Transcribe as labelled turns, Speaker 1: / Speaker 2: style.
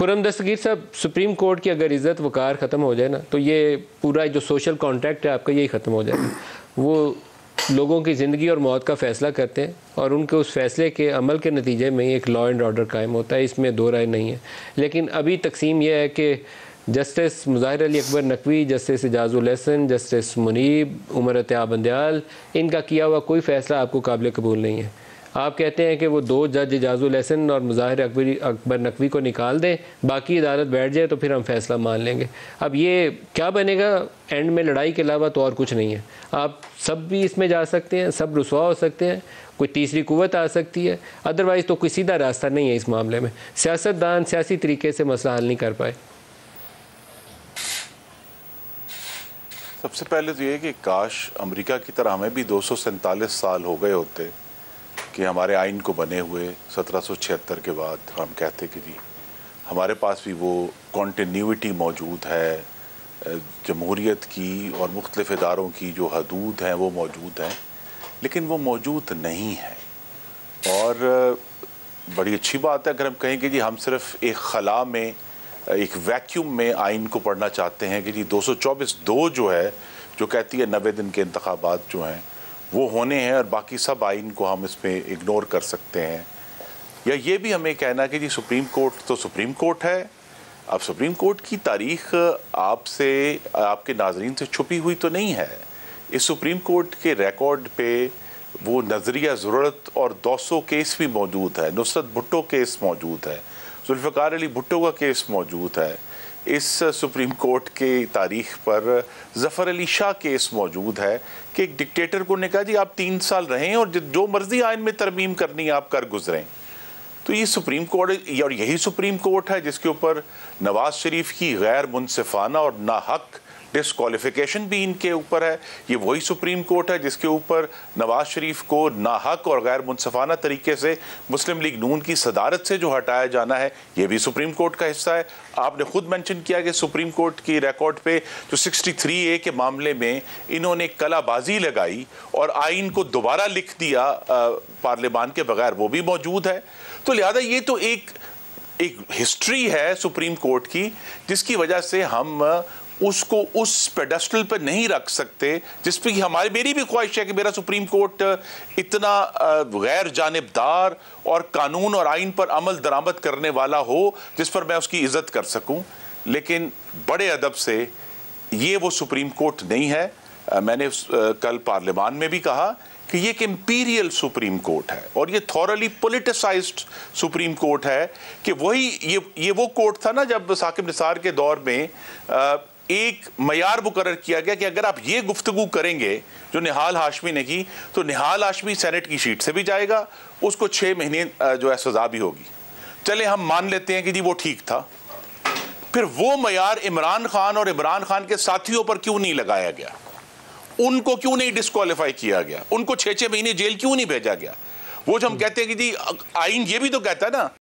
Speaker 1: खुर्रम दस्तगीर साहब, supreme court की अगर इज़्ज़त वक़ार ख़त्म हो जाए ना, तो ये पूरा जो सोशल कॉन्ट्रैक्ट है आपका, यही ख़त्म हो जाएगा। वो लोगों की ज़िंदगी और मौत का फ़ैसला करते हैं और उनके उस फ़ैसले के अमल के नतीजे में एक लॉ एंड ऑर्डर कायम होता है, इसमें दो राय नहीं है। लेकिन अभी तकसीम यह है कि justice Mazahir Ali Akbar Naqvi, justice Ijazul Ahsan, justice Munib, Umar Ata Bandial, इनका किया हुआ कोई फ़ैसला आपको काबिल कबूल नहीं है। आप कहते हैं कि वो दो जज एजाज़ुल एहसन और मुज़ाहिर अकबर नकवी को निकाल दें, बाकी अदालत बैठ जाए तो फिर हम फैसला मान लेंगे। अब ये क्या बनेगा? एंड में लड़ाई के अलावा तो और कुछ नहीं है। आप सब भी इसमें जा सकते हैं, सब रुसवा हो सकते हैं, कोई तीसरी कुव्वत आ सकती है, अदरवाइज़ तो कोई सीधा रास्ता नहीं है इस मामले में। सियासतदान सियासी तरीके से मसला हल नहीं कर पाए।
Speaker 2: सबसे पहले तो ये कि काश अमेरिका की तरह हमें भी 247 साल हो गए होते कि हमारे आइन को बने हुए 1776 के बाद हम कहते कि जी हमारे पास भी वो कॉन्टिन्यूटी मौजूद है, जमहूरियत की और मुख्तलिफ इदारों की जो हदूद हैं वो मौजूद हैं, लेकिन वो मौजूद नहीं है। और बड़ी अच्छी बात है अगर हम कहें कि जी हम सिर्फ एक खला में, एक वैक्यूम में आइन को पढ़ना चाहते हैं कि जी 224(2) जो है, जो कहती है 90 दिन के इंतखाबात जो हैं वो होने हैं और बाकी सब आइन को हम इसमें इग्नोर कर सकते हैं। या ये भी हमें कहना कि जी सुप्रीम कोर्ट तो सुप्रीम कोर्ट है। अब सुप्रीम कोर्ट की तारीख आपसे, आपके नाजरीन से छुपी हुई तो नहीं है। इस सुप्रीम कोर्ट के रिकॉर्ड पे वो नज़रिया ज़रूरत और 200 केस भी मौजूद है, नुसरत भुट्टो केस मौजूद है, जुल्फ़िकार अली भुट्टो का केस मौजूद है। इस सुप्रीम कोर्ट के तारीख पर ज़फ़र अली शाह केस मौजूद है कि एक डिक्टेटर को ने कहा जी आप 3 साल रहें और जो मर्जी आइन में तरमीम करनी है आप कर गुजरें। तो ये सुप्रीम कोर्ट, और यही सुप्रीम कोर्ट है जिसके ऊपर नवाज शरीफ की गैर मुनसिफाना और नाहक डिस्क्वालिफिकेशन भी इनके ऊपर है। ये वही सुप्रीम कोर्ट है जिसके ऊपर नवाज शरीफ को नाहक और गैर मुनसिफाना तरीके से मुस्लिम लीग नून की सदारत से जो हटाया जाना है, ये भी सुप्रीम कोर्ट का हिस्सा है। आपने खुद मेंशन किया कि सुप्रीम कोर्ट की रिकॉर्ड पे जो 63A के मामले में इन्होंने कलाबाजी लगाई और आइन को दोबारा लिख दिया पार्लियामान के बगैर, वो भी मौजूद है। तो लिहाजा ये तो एक हिस्ट्री है सुप्रीम कोर्ट की जिसकी वजह से हम उसको उस पेडेस्टल पर नहीं रख सकते जिस पर मेरी भी ख्वाहिश है कि मेरा सुप्रीम कोर्ट इतना गैर जानिबदार और कानून और आइन पर अमल दरामद करने वाला हो जिस पर मैं उसकी इज्जत कर सकूं। लेकिन बड़े अदब से ये वो सुप्रीम कोर्ट नहीं है। मैंने कल पार्लियामान में भी कहा कि ये एक इंपीरियल सुप्रीम कोर्ट है और ये थॉरली पॉलिटिसाइज्ड सुप्रीम कोर्ट है कि वही ये वो कोर्ट था ना जब साकिब निसार के दौर में एक मयार मुकर्रर किया गया कि अगर आप ये गुफ्तगू करेंगे जो निहाल हाशमी ने की तो निहाल हाशमी सेनेट की सीट से भी जाएगा, उसको 6 महीने जो है सजा भी होगी। चले हम मान लेते हैं कि जी वो ठीक था, फिर वो मयार इमरान खान और इमरान खान के साथियों पर क्यों नहीं लगाया गया? उनको क्यों नहीं डिस्क्वालीफाई किया गया? उनको 6-6 महीने जेल क्यों नहीं भेजा गया? वो जो हम कहते हैं कि जी आइन ये भी तो कहता है ना